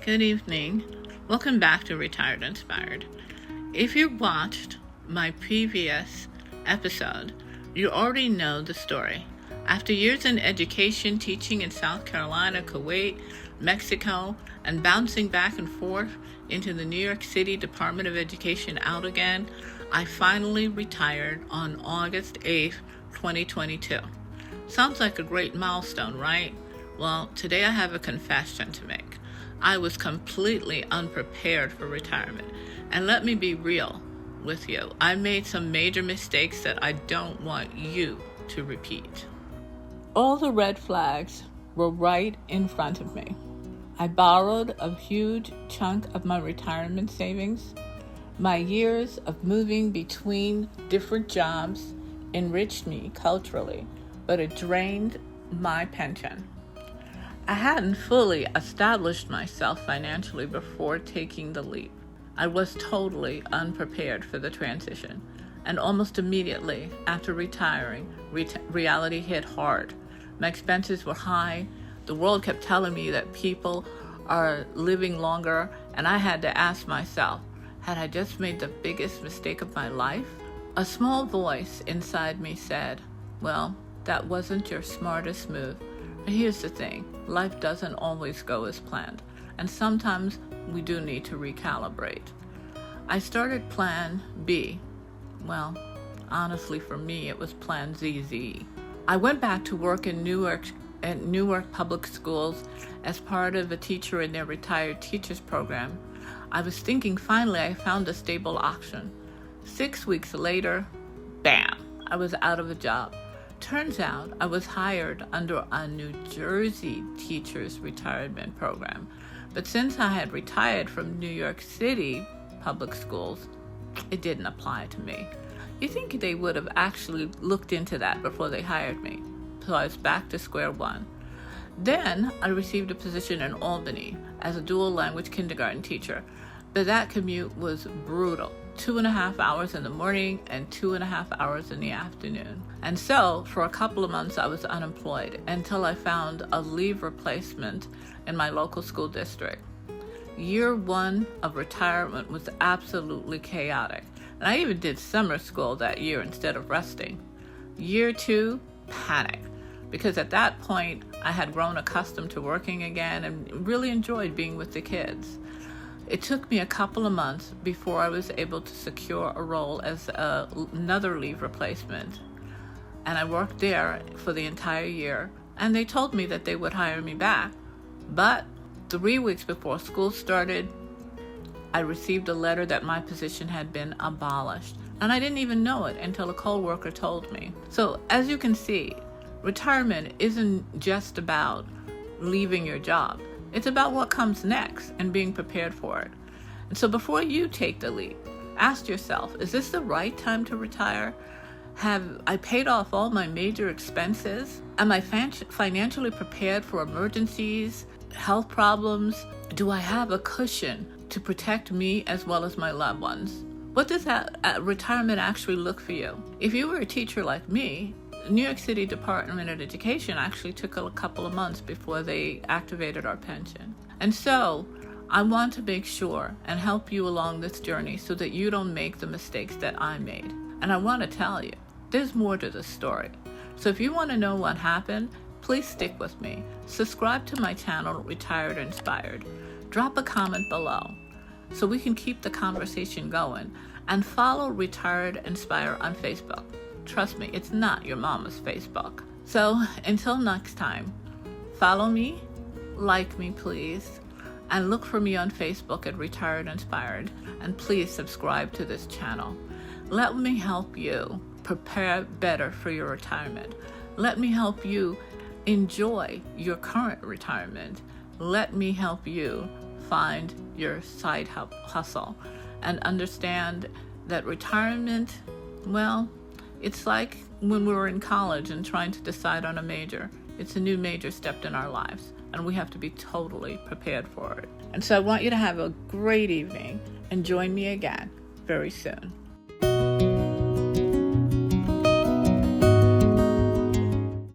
Good evening. Welcome back to Retired Inspired. If you watched my previous episode, you already know the story. After years in education, teaching in South Carolina, Kuwait, Mexico, and bouncing back and forth into the New York City Department of Education out again, I finally retired on August 8th, 2022. Sounds like a great milestone, right? Well, today I have a confession to make. I was completely unprepared for retirement. And let me be real with you. I made some major mistakes that I don't want you to repeat. All the red flags were right in front of me. I borrowed a huge chunk of my retirement savings. My years of moving between different jobs enriched me culturally, but it drained my pension. I hadn't fully established myself financially before taking the leap. I was totally unprepared for the transition, and almost immediately after retiring, reality hit hard. My expenses were high. The world kept telling me that people are living longer, and I had to ask myself, had I just made the biggest mistake of my life? A small voice inside me said, well, that wasn't your smartest move. But here's the thing, life doesn't always go as planned, and sometimes we do need to recalibrate. I started Plan B. Well, honestly for me, it was Plan ZZ. I went back to work in Newark Public Schools as part of a teacher in their retired teachers program. I was thinking finally I found a stable option. 6 weeks later, bam, I was out of a job. Turns out I was hired under a New Jersey teachers retirement program. But since I had retired from New York City public schools, it didn't apply to me. You think they would have actually looked into that before they hired me. So I was back to square one. Then I received a position in Albany as a dual language kindergarten teacher. But that commute was brutal. 2.5 hours in the morning and 2.5 hours in the afternoon. And so, for a couple of months, I was unemployed until I found a leave replacement in my local school district. Year one of retirement was absolutely chaotic. And I even did summer school that year instead of resting. Year two, panic. Because at that point, I had grown accustomed to working again and really enjoyed being with the kids. It took me a couple of months before I was able to secure a role as another leave replacement. And I worked there for the entire year, and they told me that they would hire me back. But 3 weeks before school started, I received a letter that my position had been abolished. And I didn't even know it until a coworker told me. So as you can see, retirement isn't just about leaving your job. It's about what comes next and being prepared for it. And so before you take the leap, ask yourself, is this the right time to retire? Have I paid off all my major expenses? Am I financially prepared for emergencies, health problems? Do I have a cushion to protect me as well as my loved ones? What does that retirement actually look for you? If you were a teacher like me, New York City Department of Education actually took a couple of months before they activated our pension. And so I want to make sure and help you along this journey so that you don't make the mistakes that I made. And I want to tell you, there's more to the story. So if you want to know what happened, please stick with me. Subscribe to my channel, Retired Inspired. Drop a comment below so we can keep the conversation going. And follow Retired Inspire on Facebook. Trust me, it's not your mama's Facebook. So until next time, follow me, like me please, and look for me on Facebook at Retired Inspired, and please subscribe to this channel. Let me help you prepare better for your retirement. Let me help you enjoy your current retirement. Let me help you find your side hustle and understand that retirement, well, it's like when we were in college and trying to decide on a major. It's a new major step in our lives, and we have to be totally prepared for it. And so I want you to have a great evening and join me again very soon.